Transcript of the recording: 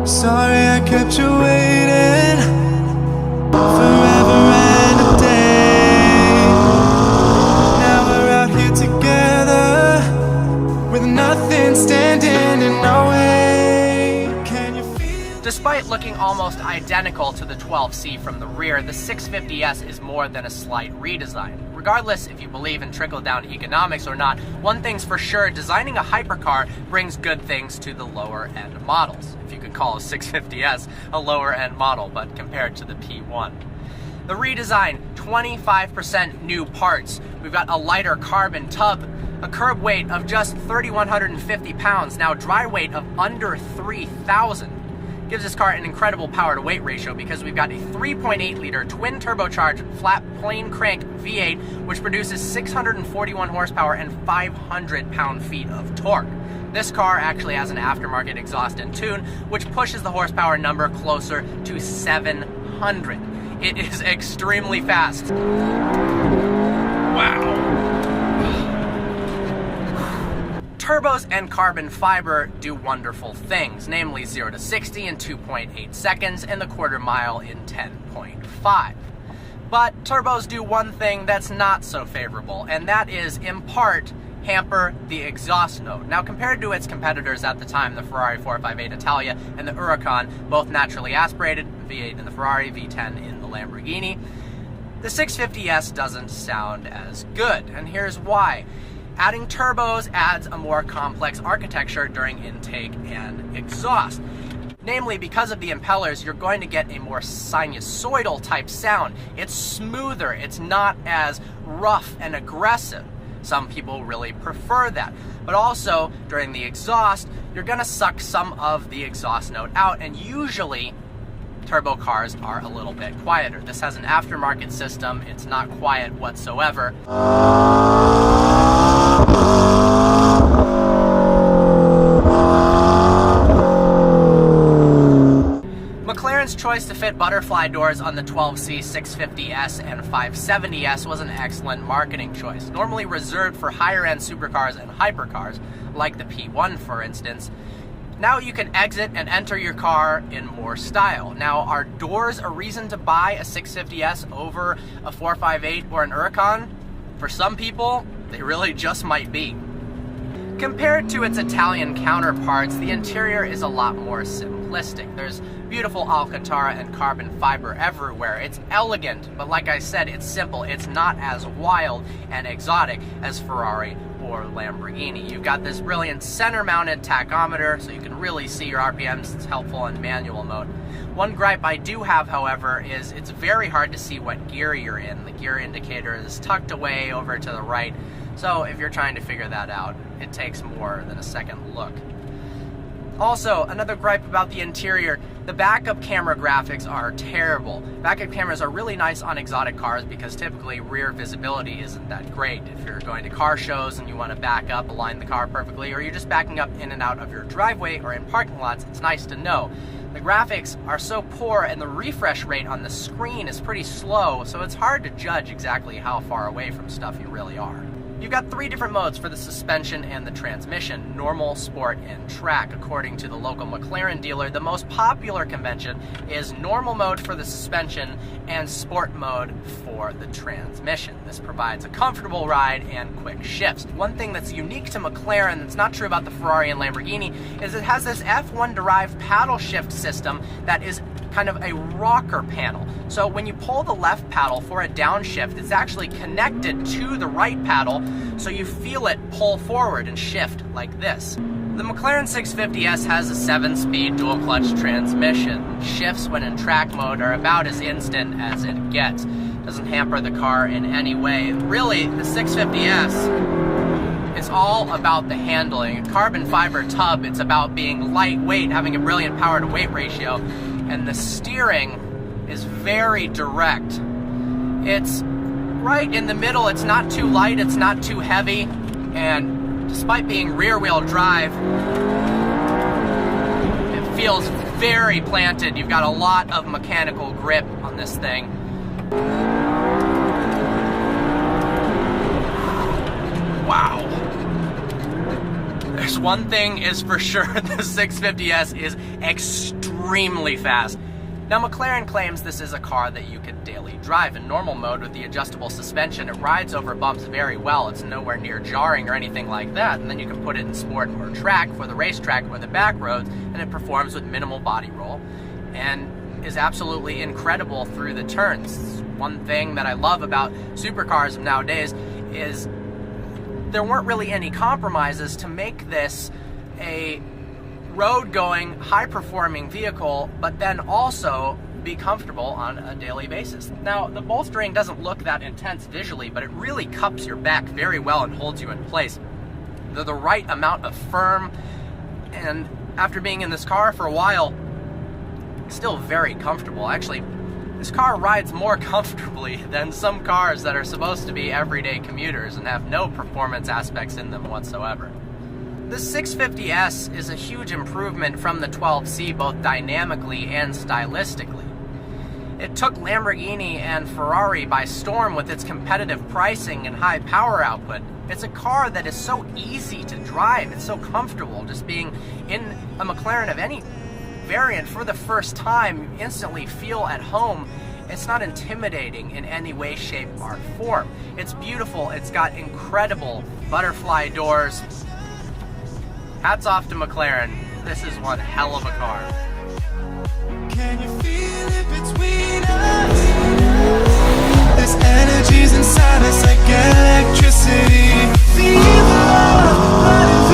Sorry I kept you waiting forever and a day. Now we're out here together with nothing standing in our way. Can you feel? Despite looking almost identical to the 12C from the rear, the 650S is more than a slight redesign. Regardless if you believe in trickle-down economics or not, one thing's for sure, designing a hypercar brings good things to the lower-end models. If you could call a 650S a lower-end model, but compared to the P1. The redesign, 25% new parts. We've got a lighter carbon tub, a curb weight of just 3,150 pounds, now dry weight of under 3,000. Gives this car an incredible power to weight ratio because we've got a 3.8 liter twin turbocharged flat plane crank V8 which produces 641 horsepower and 500 pound-feet of torque. This car actually has an aftermarket exhaust and tune which pushes the horsepower number closer to 700. It is extremely fast. Wow. Turbos and carbon fiber do wonderful things, namely 0 to 60 in 2.8 seconds and the quarter mile in 10.5. But turbos do one thing that's not so favorable, and that is, in part, hamper the exhaust note. Now, compared to its competitors at the time, the Ferrari 458 Italia and the Huracan, both naturally aspirated, V8 in the Ferrari, V10 in the Lamborghini, the 650S doesn't sound as good, and here's why. Adding turbos adds a more complex architecture during intake and exhaust. Namely, because of the impellers, you're going to get a more sinusoidal type sound. It's smoother, it's not as rough and aggressive. Some people really prefer that. But also, during the exhaust, you're gonna suck some of the exhaust note out, and usually, turbo cars are a little bit quieter. This has an aftermarket system, it's not quiet whatsoever. Mclaren's choice to fit butterfly doors on the 12C 650S and 570S was an excellent marketing choice. Normally reserved for higher-end supercars and hypercars, like the P1 for instance, now you can exit and enter your car in more style. Now, are doors a reason to buy a 650S over a 458 or an Huracan? For some people, they really just might be. Compared to its Italian counterparts, the interior is a lot more simplistic. There's beautiful Alcantara and carbon fiber everywhere. It's elegant, but like I said, it's simple. It's not as wild and exotic as Ferrari or Lamborghini. You've got this brilliant center-mounted tachometer, so you can really see your RPMs. It's helpful in manual mode. One gripe I do have, however, is it's very hard to see what gear you're in. The gear indicator is tucked away over to the right, so if you're trying to figure that out, it takes more than a second look. Also, another gripe about the interior, the backup camera graphics are terrible. Backup cameras are really nice on exotic cars because typically rear visibility isn't that great. If you're going to car shows and you want to back up, align the car perfectly, or you're just backing up in and out of your driveway or in parking lots, it's nice to know. The graphics are so poor and the refresh rate on the screen is pretty slow, so it's hard to judge exactly how far away from stuff you really are. You've got 3 different modes for the suspension and the transmission: normal, sport, and track. According to the local Mclaren dealer, the most popular convention is normal mode for the suspension and sport mode for the transmission. This provides a comfortable ride and quick shifts. One thing that's unique to Mclaren that's not true about the Ferrari and Lamborghini is it has this F1-derived paddle shift system that is kind of a rocker panel. So when you pull the left paddle for a downshift, it's actually connected to the right paddle, so you feel it pull forward and shift like this. The Mclaren 650S has a 7-speed dual-clutch transmission. Shifts when in track mode are about as instant as it gets. Doesn't hamper the car in any way. Really, the 650S is all about the handling. Carbon fiber tub, it's about being lightweight, having a brilliant power to weight ratio, and the steering is very direct. It's right in the middle. It's not too light, it's not too heavy, and despite being rear-wheel drive, it feels very planted. You've got a lot of mechanical grip on this thing. Wow. There's one thing is for sure, the 650S is extremely extremely fast. Now, McLaren claims this is a car that you could daily drive. In normal mode with the adjustable suspension, it rides over bumps very well. It's nowhere near jarring or anything like that. And then you can put it in sport or track for the racetrack or the back roads, and it performs with minimal body roll and is absolutely incredible through the turns. One thing that I love about supercars nowadays is there weren't really any compromises to make this a road-going, high-performing vehicle, but then also be comfortable on a daily basis. Now, the bolstering doesn't look that intense visually, but it really cups your back very well and holds you in place. They're the right amount of firm, and after being in this car for a while, still very comfortable. Actually, this car rides more comfortably than some cars that are supposed to be everyday commuters and have no performance aspects in them whatsoever. The 650S is a huge improvement from the 12C, both dynamically and stylistically. It took Lamborghini and Ferrari by storm with its competitive pricing and high power output. It's a car that is so easy to drive. It's so comfortable just being in a McLaren of any variant for the first time. You instantly feel at home. It's not intimidating in any way, shape, or form. It's beautiful. It's got incredible butterfly doors. Hats off to McLaren. This is one hell of a car. Can you feel it between us? This energy's inside us like electricity. Feel love,